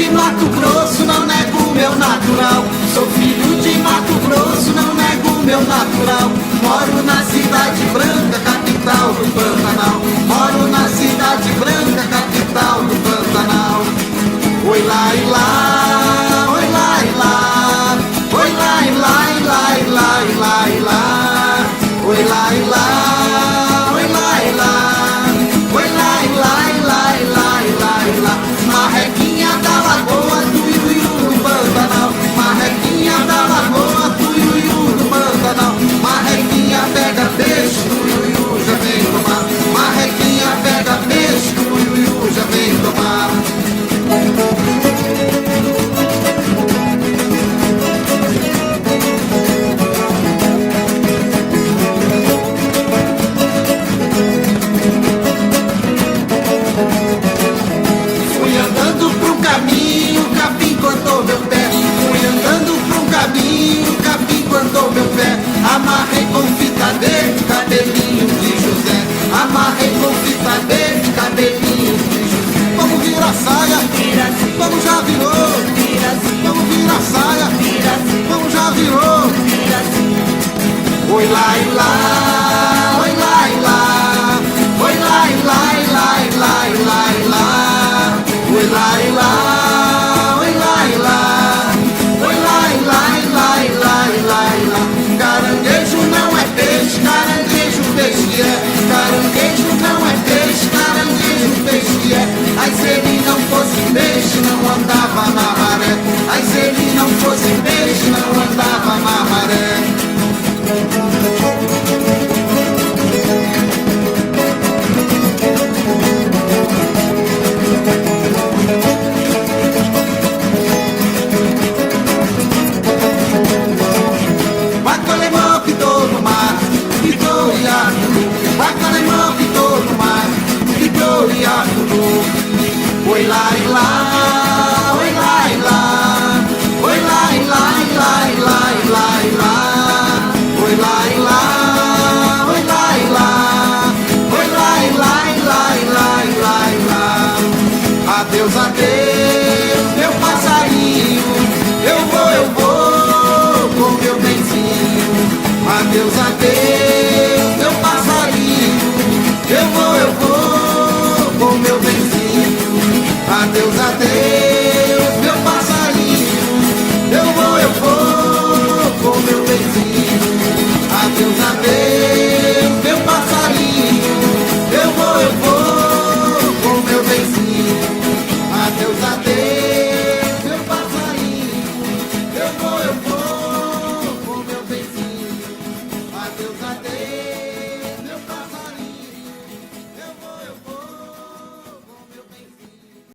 de Mato Grosso, não nego meu natural. Sou filho de Mato Grosso, não nego meu natural. Moro na Cidade Branca, capital do Pantanal. Moro na Cidade Branca, capital do Pantanal. Oi lá e lá, oi lá e lá, oi lá e lá e lá e lá e lá e lá, oi lá e lá, oi lá e lá, oi lá e lá e lá e lá e lá e lá. Marrequinha da Lagoa do Iuiú do Pantanal, marrequinha da Lagoa do Iuiú do Pantanal. Marrequinha pega peixe do Iuiú, já vem tomar. Marrequinha pega peixe do Iuiú, já vem tomar. Fui andando pra um caminho, o capim cortou meu pé. Fui andando pra um caminho, o capim cortou meu pé. Amarrei com fita verde, cabelinho de José. Amarrei com fita verde, cabelinho de José. Vamos virar a saia, vamos já virou. Vamos virar a saia, vamos já virou. Oi lá e lá, oi lá e lá, oi lá e lá e lá e lá e lá e lá, oi lá e lá, oi lá e lá, oi lá e lá e lá e lá e lá e lá. Caranguejo não é peixe, caranguejo peixe é. Caranguejo não é peixe, caranguejo peixe é. Ai, se ele não fosse peixe, não andava na maré. Ai, se ele não fosse peixe, não andava na maré. Vaca alemã pitou no mar, pitou e afundou. Vaca alemã pitou no mar, pitou e afundou. Oi lá e lá, oi lá e lá, oi lá e lá e lá e lá e lá e lá, oi lá e lá, oi lá e lá, oi lá e lá e lá e lá e lá e lá. Adeus, adeus, meu passarinho, eu vou com meu benzinho. Adeus, adeus, meu passarinho, eu vou com meu benzinho. Adeus, adeus, meu passarinho, eu vou com meu benzinho. Adeus, adeus.